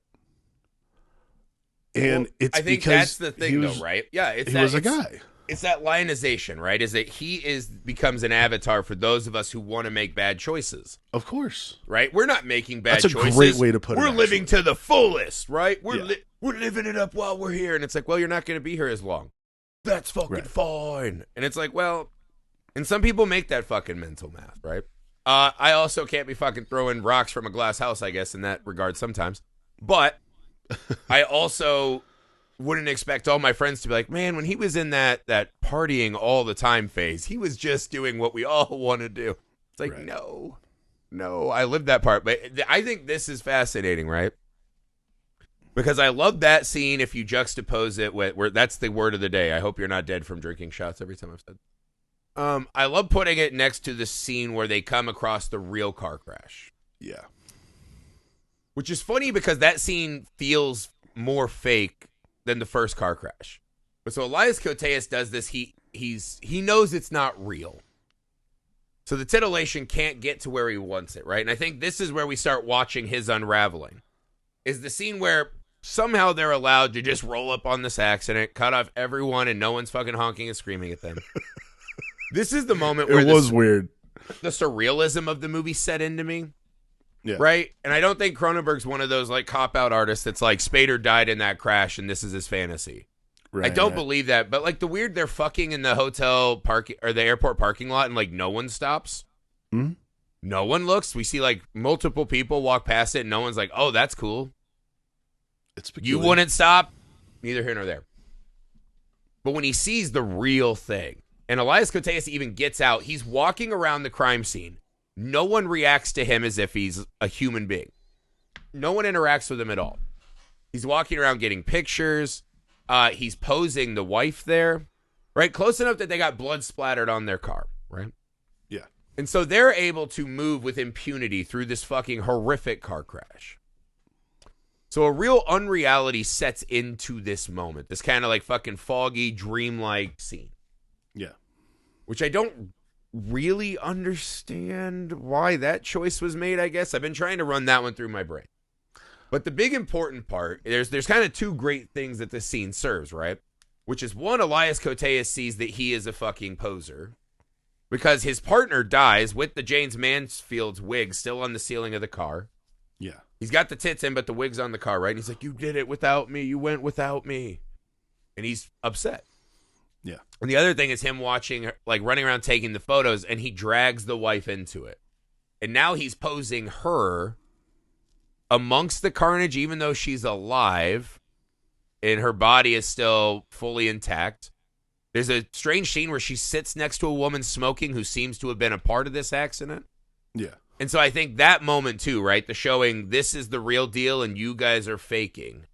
And it's I think because that's the thing, though, right? Yeah, he was a guy. It's that lionization, right? Is that he becomes an avatar for those of us who want to make bad choices. Of course, right? We're not making bad choices. That's a great way to put it. We're living to the fullest, right? We're living it up while we're here, and it's like, well, you're not going to be here as long. That's fucking fine. And it's like, well, and some people make that fucking mental math, right? I also can't be fucking throwing rocks from a glass house, I guess, in that regard sometimes, but. I also wouldn't expect all my friends to be like, man, when he was in that partying all the time phase, he was just doing what we all want to do. It's like, Right. no, I lived that part. But I think this is fascinating, right? Because I love that scene if you juxtapose it with where that's the word of the day. I hope you're not dead from drinking shots every time I've said. I love putting it next to the scene where they come across the real car crash. Yeah. Which is funny because that scene feels more fake than the first car crash. But so Elias Koteas does this. He knows it's not real. So the titillation can't get to where he wants it, right? And I think this is where we start watching his unraveling. Is the scene where somehow they're allowed to just roll up on this accident, cut off everyone, and no one's fucking honking and screaming at them. This is the moment where it was weird. The surrealism of the movie set into me. Yeah. Right? And I don't think Cronenberg's one of those like cop-out artists that's like Spader died in that crash and this is his fantasy. Right, I don't believe that. But like the weird, they're fucking in the hotel parking or the airport parking lot and like no one stops. Mm-hmm. No one looks. We see like multiple people walk past it and no one's like, oh, that's cool. It's peculiar. You wouldn't stop. Neither here nor there. But when he sees the real thing, and Elias Koteas even gets out, he's walking around the crime scene. No one reacts to him as if he's a human being. No one interacts with him at all. He's walking around getting pictures. He's posing the wife there, right? Close enough that they got blood splattered on their car, right? Yeah. And so they're able to move with impunity through this fucking horrific car crash. So a real unreality sets into this moment, this kind of like fucking foggy, dreamlike scene. Yeah. Which I don't really understand why that choice was made, I guess. I've been trying to run that one through my brain. But the big important part, there's kind of two great things that this scene serves, right? Which is one, Elias Koteas sees that he is a fucking poser because his partner dies with the James Mansfield's wig still on the ceiling of the car. Yeah. He's got the tits in, but the wig's on the car, right? And he's like, you did it without me. You went without me. And he's upset. Yeah. And the other thing is him watching, like running around taking the photos, and he drags the wife into it. And now he's posing her amongst the carnage, even though she's alive and her body is still fully intact. There's a strange scene where she sits next to a woman smoking who seems to have been a part of this accident. Yeah. And so I think that moment too, right? The showing this is the real deal and you guys are faking.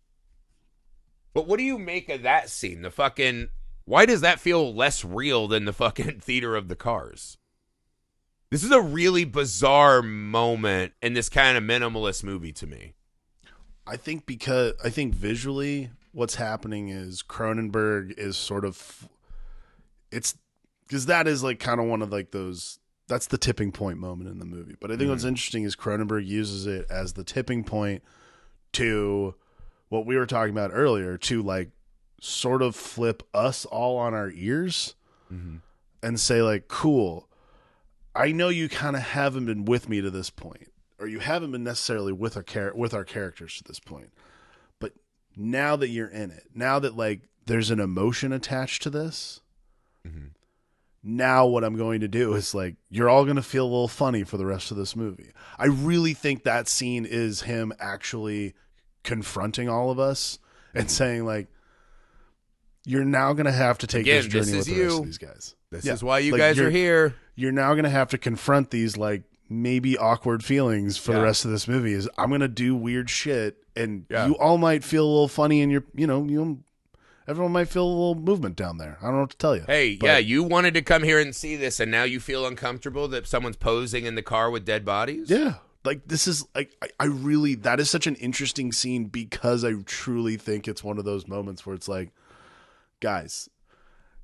But what do you make of that scene? The fucking, why does that feel less real than the fucking theater of the cars? This is a really bizarre moment in this kind of minimalist movie to me. I think visually what's happening is Cronenberg is sort of, it's because that is like kind of one of like those, that's the tipping point moment in the movie. But I think what's interesting is Cronenberg uses it as the tipping point to what we were talking about earlier, to like sort of flip us all on our ears and say like, cool, I know you kind of haven't been with me to this point, or you haven't been necessarily with our characters to this point. But now that you're in it, now that like there's an emotion attached to this, now what I'm going to do is like, you're all going to feel a little funny for the rest of this movie. I really think that scene is him actually confronting all of us and saying like, you're now going to have to take this journey with the rest of these guys. This is why you guys are here. You're now going to have to confront these like maybe awkward feelings for the rest of this movie. Is I'm going to do weird shit and you all might feel a little funny and everyone might feel a little movement down there. I don't know what to tell you. Hey, you wanted to come here and see this and now you feel uncomfortable that someone's posing in the car with dead bodies? Yeah. Like this is like, I really, that is such an interesting scene because I truly think it's one of those moments where it's like, guys,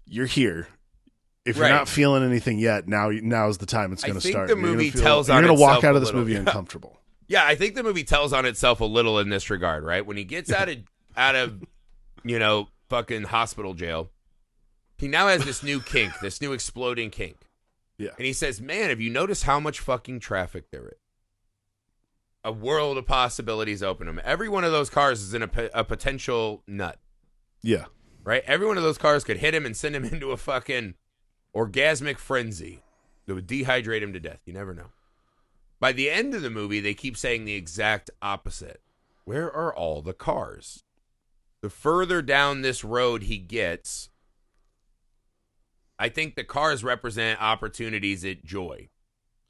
you're here. If you're not feeling anything yet, now's the time it's going to start. The movie you're tells going on to itself walk out of this a little. movie uncomfortable. Yeah, I think the movie tells on itself a little in this regard, right? When he gets out of fucking hospital jail, he now has this new kink, this new exploding kink. Yeah. And he says, man, have you noticed how much fucking traffic there is? A world of possibilities open to him. Every one of those cars is in a potential nut. Yeah. Right? Every one of those cars could hit him and send him into a fucking orgasmic frenzy that would dehydrate him to death. You never know. By the end of the movie, they keep saying the exact opposite, where are all the cars? The further down this road he gets, I think the cars represent opportunities at joy.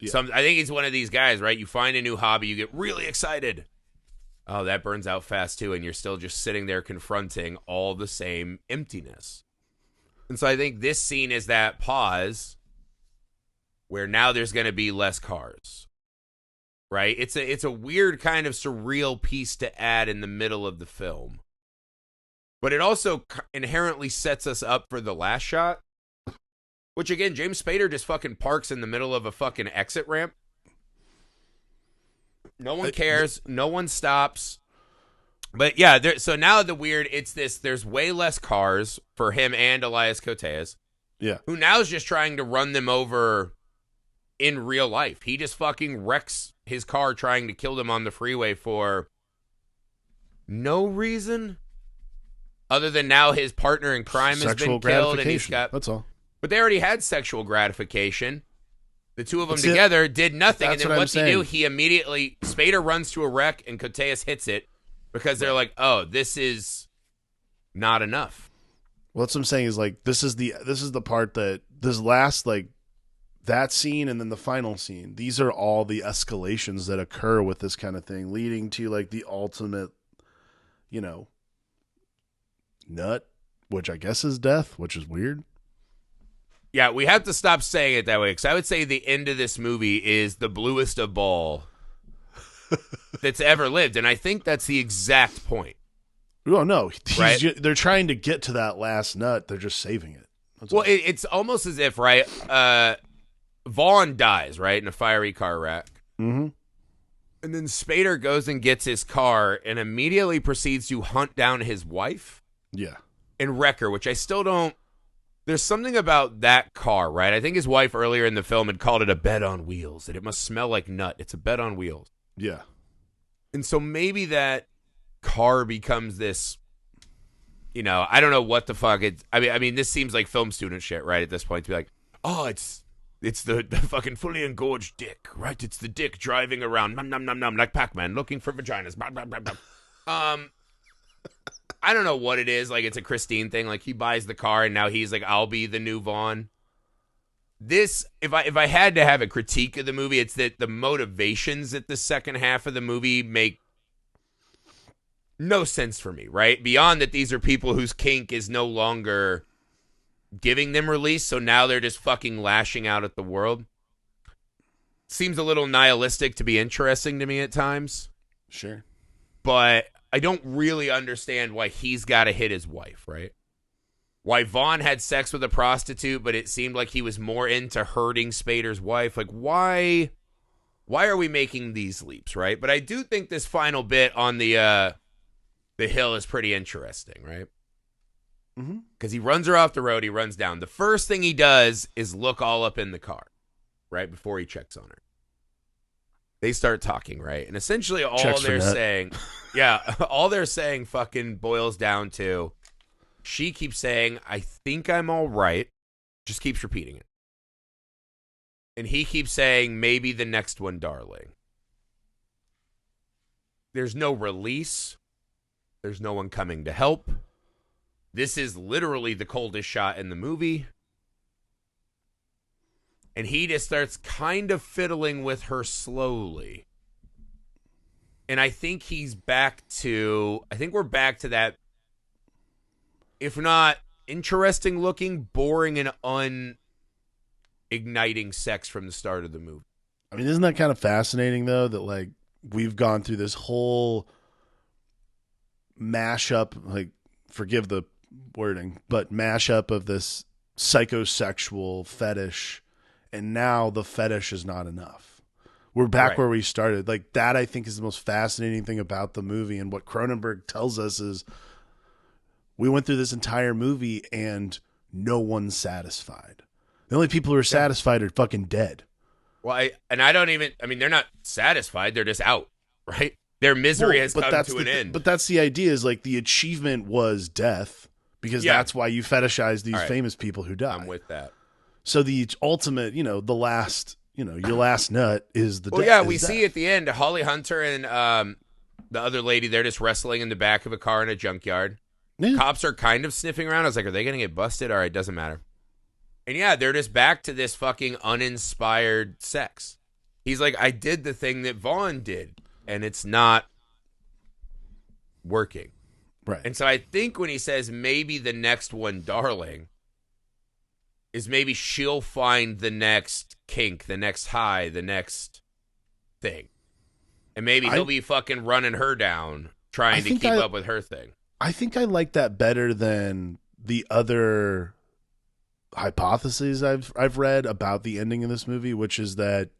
Yeah. I think he's one of these guys, right? You find a new hobby, you get really excited. Oh, that burns out fast too, and you're still just sitting there confronting all the same emptiness. And so I think this scene is that pause where now there's going to be less cars, right? It's a weird kind of surreal piece to add in the middle of the film. But it also inherently sets us up for the last shot, which, again, James Spader just fucking parks in the middle of a fucking exit ramp. No one cares. No one stops. But, yeah, so now it's this, there's way less cars for him and Elias Koteas. Yeah. Who now is just trying to run them over in real life. He just fucking wrecks his car trying to kill them on the freeway for no reason. Other than now his partner in crime has been killed and he's got... That's all. But they already had sexual gratification. The two of them together did nothing. And then what's he do? He immediately... Spader runs to a wreck and Koteas hits it because they're like, oh, this is not enough. Well, that's what I'm saying is like, this is the part that this last, like, that scene and then the final scene. These are all the escalations that occur with this kind of thing, leading to like the ultimate, nut, which I guess is death, which is weird. Yeah, we have to stop saying it that way because I would say the end of this movie is the bluest of ball that's ever lived, and I think that's the exact point. Oh no, right? They're trying to get to that last nut. They're just saving it. It's almost as if Vaughn dies in a fiery car wreck. Mm-hmm. And then Spader goes and gets his car and immediately proceeds to hunt down his wife. Yeah. And wreck her, which I still don't... There's something about that car, right? I think his wife earlier in the film had called it a bed on wheels, that it must smell like nut. It's a bed on wheels. Yeah. And so maybe that car becomes this, I don't know what the fuck it's... I mean, this seems like film student shit, right, at this point, to be like, oh, it's the fucking fully engorged dick, right? It's the dick driving around, nom, nom, nom, nom, like Pac-Man, looking for vaginas. Blah, blah, blah, blah. I don't know what it is. Like, it's a Christine thing. Like, he buys the car, and now he's like, I'll be the new Vaughn. This, if I had to have a critique of the movie, it's that the motivations at the second half of the movie make no sense for me, right? Beyond that, these are people whose kink is no longer giving them release, so now they're just fucking lashing out at the world. Seems a little nihilistic to be interesting to me at times. Sure. But I don't really understand why he's got to hit his wife, right? Why Vaughn had sex with a prostitute, but it seemed like he was more into hurting Spader's wife. Like, why are we making these leaps, right? But I do think this final bit on the hill is pretty interesting, right? Because he runs her off the road, he runs down. The first thing he does is look all up in the car, right, before he checks on her. They start talking, right? And essentially all they're saying, all they're saying fucking boils down to, she keeps saying, I think I'm all right. Just keeps repeating it. And he keeps saying, maybe the next one, darling. There's no release. There's no one coming to help. This is literally the coldest shot in the movie. And he just starts kind of fiddling with her slowly. And I think we're back to that, if not interesting looking, boring and unigniting sex from the start of the movie. I mean, isn't that kind of fascinating though, that like we've gone through this whole mashup, like, forgive the wording, but mashup of this psychosexual fetish, and now the fetish is not enough. We're back where we started. Like, that I think is the most fascinating thing about the movie, and what Cronenberg tells us is we went through this entire movie and no one's satisfied. The only people who are satisfied are fucking dead. Well, they're not satisfied, they're just out, right? Their misery has come to an end. But that's the idea, is like the achievement was death, because that's why you fetishize these famous people who die. I'm with that. So the ultimate, the last, your last nut is the death. Well, yeah, we see at the end Holly Hunter and The other lady, they're just wrestling in the back of a car in a junkyard. Yeah. Cops are kind of sniffing around. I was like, are they going to get busted? All right, doesn't matter. And yeah, they're just back to this fucking uninspired sex. He's like, I did the thing that Vaughn did, and it's not working. Right. And so I think when he says maybe the next one, darling, is maybe she'll find the next kink, the next high, the next thing. And maybe he'll be fucking running her down, trying to keep up with her thing. I think I like that better than the other hypotheses I've read about the ending of this movie, which is that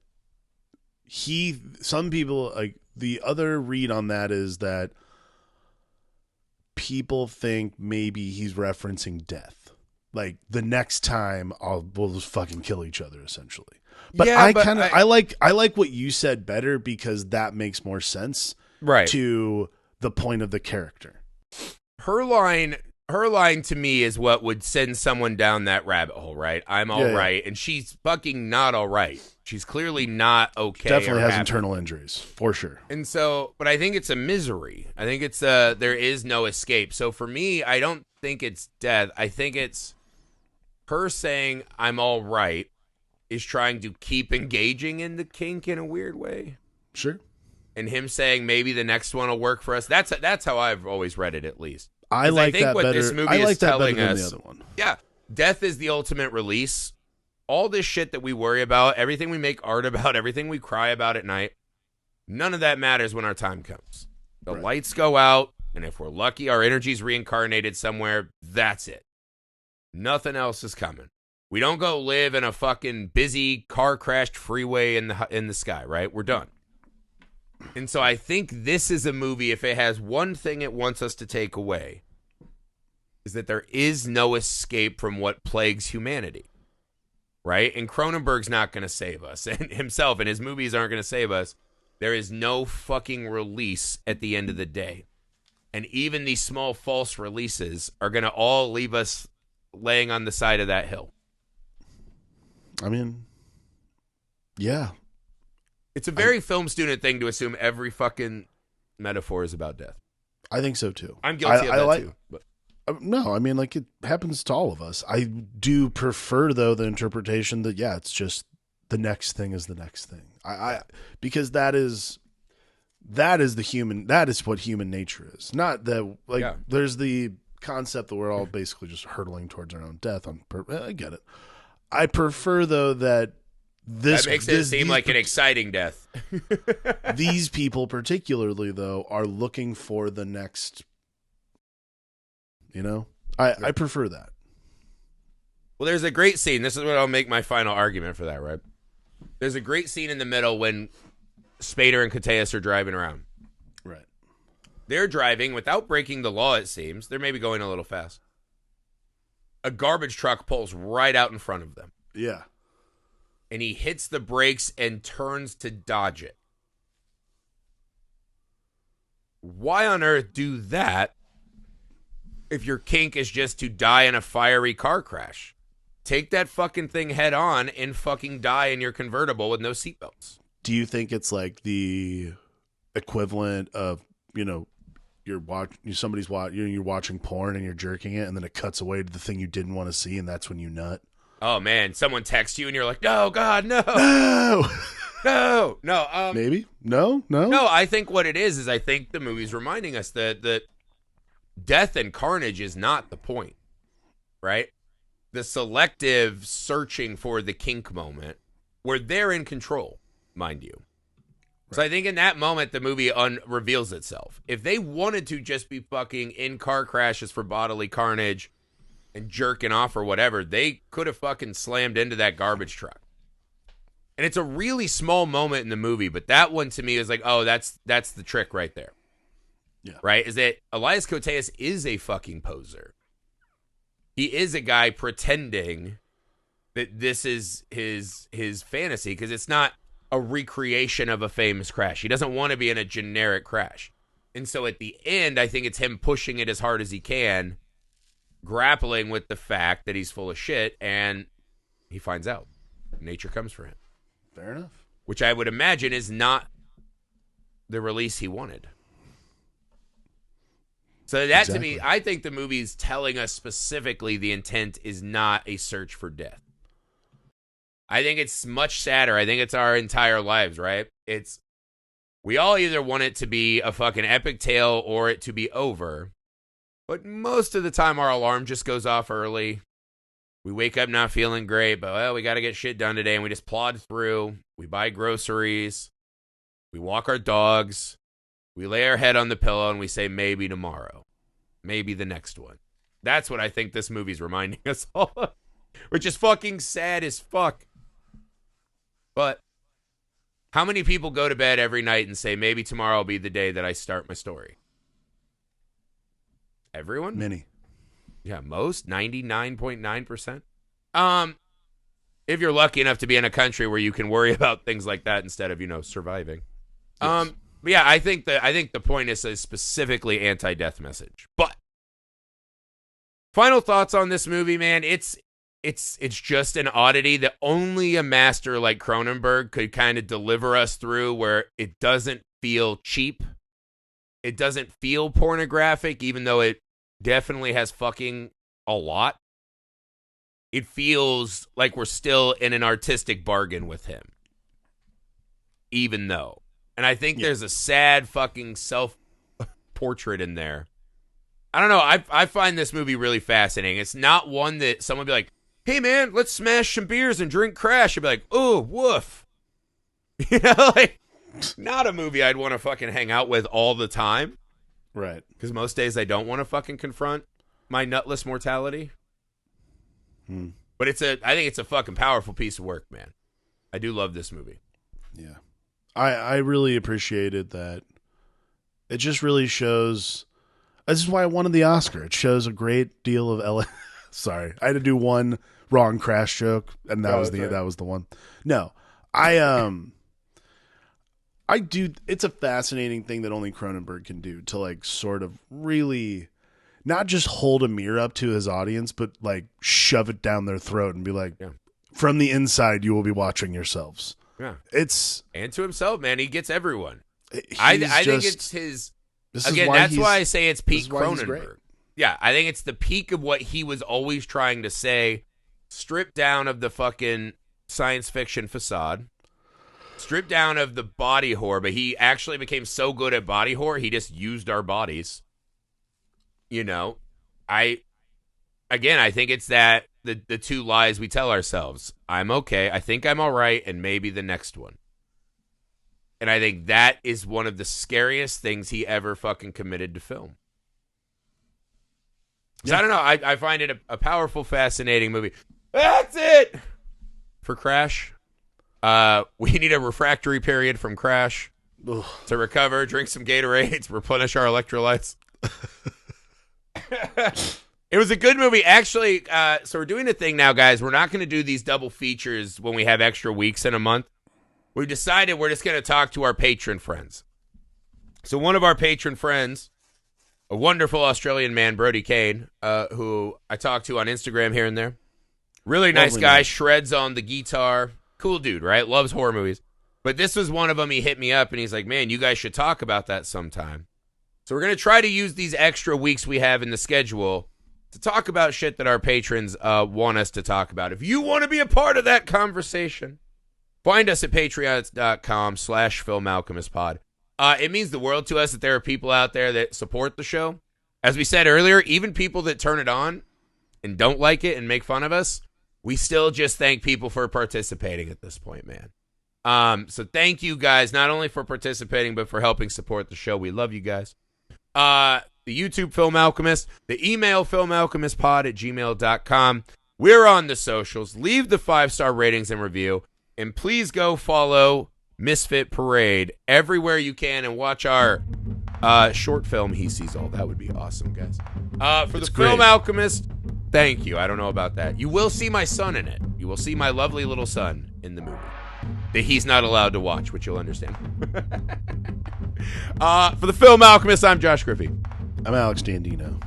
some people, like, the other read on that is that people think maybe he's referencing death. Like, the next time we'll just fucking kill each other, essentially. But yeah, I like what you said better, because that makes more sense, right, to the point of the character. Her line to me is what would send someone down that rabbit hole, right? I'm all right, and she's fucking not all right. She's clearly not okay. Definitely has internal injuries, for sure. And so, but I think it's a misery. I think it's there is no escape. So for me, I don't think it's death. I think it's her saying I'm all right is trying to keep engaging in the kink in a weird way. Sure. And him saying maybe the next one will work for us. That's how I've always read it, at least. I like think that what better. This movie I like is that telling better than us, the other one. Yeah, death is the ultimate release. All this shit that we worry about, everything we make art about, everything we cry about at night, none of that matters when our time comes. The lights go out, and if we're lucky, our energy's reincarnated somewhere. That's it. Nothing else is coming. We don't go live in a fucking busy car crashed freeway in the sky, right? We're done. And so I think this is a movie, if it has one thing it wants us to take away, is that there is no escape from what plagues humanity, right? And Cronenberg's not going to save us, and himself and his movies aren't going to save us. There is no fucking release at the end of the day. And even these small false releases are going to all leave us laying on the side of that hill. I mean, yeah. It's a very film student thing to assume every fucking metaphor is about death. I think so, too. I'm guilty of that, too. But. No, I mean, like, it happens to all of us. I do prefer, though, the interpretation that, yeah, it's just the next thing is the next thing. Because that is what human nature is. Not that, like, there's the concept that we're all basically just hurtling towards our own death on purpose. I get it. I prefer, though, that that makes it seem like an exciting death. These people particularly, though, are looking for the next, I prefer that. Well, there's a great scene. This is what I'll make my final argument for that, right? There's a great scene in the middle when Spader and Koteas are driving around. Right. They're driving without breaking the law, it seems. They're maybe going a little fast. A garbage truck pulls right out in front of them. Yeah. And he hits the brakes and turns to dodge it. Why on earth do that if your kink is just to die in a fiery car crash? Take that fucking thing head on and fucking die in your convertible with no seatbelts. Do you think it's like the equivalent of, you're watching porn and you're jerking it, and then it cuts away to the thing you didn't want to see, and that's when you nut? Oh man, someone texts you and you're like, "No, God, no, no." Maybe no. I think what it is I think the movie's reminding us that death and carnage is not the point, right? The selective searching for the kink moment, where they're in control, mind you. Right. So I think in that moment the movie reveals itself. If they wanted to just be fucking in car crashes for bodily carnage and jerking off or whatever, they could have fucking slammed into that garbage truck. And it's a really small moment in the movie, but that one to me is like, oh, that's the trick right there. Yeah. Right? Is that Elias Koteas is a fucking poser. He is a guy pretending that this is his fantasy, because it's not a recreation of a famous crash. He doesn't want to be in a generic crash. And so at the end, I think it's him pushing it as hard as he can, grappling with the fact that he's full of shit, and he finds out. Nature comes for him. Fair enough. Which I would imagine is not the release he wanted. So that to me, I think the movie's telling us specifically the intent is not a search for death. I think it's much sadder. I think it's our entire lives, right? We all either want it to be a fucking epic tale or it to be over. But most of the time our alarm just goes off early. We wake up not feeling great, but well, we got to get shit done today, and we just plod through. We buy groceries. We walk our dogs. We lay our head on the pillow and we say maybe tomorrow. Maybe the next one. That's what I think this movie's reminding us all of. Which is fucking sad as fuck. But how many people go to bed every night and say, maybe tomorrow will be the day that I start my story? Everyone? Many. Yeah, most. 99.9%. If you're lucky enough to be in a country where you can worry about things like that instead of, surviving. Yes. But yeah, I think the point is a specifically anti-death message. But final thoughts on this movie, man. It's just an oddity that only a master like Cronenberg could kind of deliver us through, where it doesn't feel cheap. It doesn't feel pornographic, even though it definitely has fucking a lot. It feels like we're still in an artistic bargain with him. Even though. And I think there's a sad fucking self-portrait in there. I don't know. I find this movie really fascinating. It's not one that someone would be like, hey, man, let's smash some beers and drink Crash. I'd be like, oh, woof. Not a movie I'd want to fucking hang out with all the time. Right. Because most days I don't want to fucking confront my nutless mortality. But I think it's a fucking powerful piece of work, man. I do love this movie. Yeah. I really appreciated that. It just really shows. This is why I wanted the Oscar. It shows a great deal of Sorry, I had to do one wrong Crash joke, and that was the one. No, I do. It's a fascinating thing that only Cronenberg can do, to like sort of really not just hold a mirror up to his audience, but like shove it down their throat and be like, from the inside, you will be watching yourselves. Yeah, and to himself, man. He gets everyone. I think it's his. Again, that's why I say it's peak Cronenberg. Yeah, I think it's the peak of what he was always trying to say, stripped down of the fucking science fiction facade, stripped down of the body horror, but he actually became so good at body horror, he just used our bodies. I think it's that the two lies we tell ourselves. I'm okay, I think I'm all right, and maybe the next one. And I think that is one of the scariest things he ever fucking committed to film. So I don't know. I find it a powerful, fascinating movie. That's it for Crash. We need a refractory period from Crash to recover, drink some Gatorades, replenish our electrolytes. It was a good movie. Actually, so we're doing a thing now, guys. We're not going to do these double features when we have extra weeks in a month. We've decided we're just going to talk to our patron friends. So one of our patron friends, a wonderful Australian man, Brody Kane, who I talk to on Instagram here and there. Really nice guy, shreds on the guitar. Cool dude, right? Loves horror movies. But this was one of them. He hit me up and he's like, man, you guys should talk about that sometime. So we're going to try to use these extra weeks we have in the schedule to talk about shit that our patrons want us to talk about. If you want to be a part of that conversation, find us at patreon.com/filmalchemistpod. It means the world to us that there are people out there that support the show. As we said earlier, even people that turn it on and don't like it and make fun of us, we still just thank people for participating at this point, man. So thank you guys, not only for participating, but for helping support the show. We love you guys. The YouTube Film Alchemist, the email filmalchemistpod@gmail.com. We're on the socials. Leave the 5-star ratings and review. And please go follow Misfit Parade everywhere you can and watch our short film, He Sees All. That would be awesome, guys. For the Film Alchemist, thank you. I don't know about that. You will see my son in it. You will see my lovely little son in the movie that he's not allowed to watch, which you'll understand. For the Film Alchemist, I'm Josh Griffey. I'm Alex Dandino.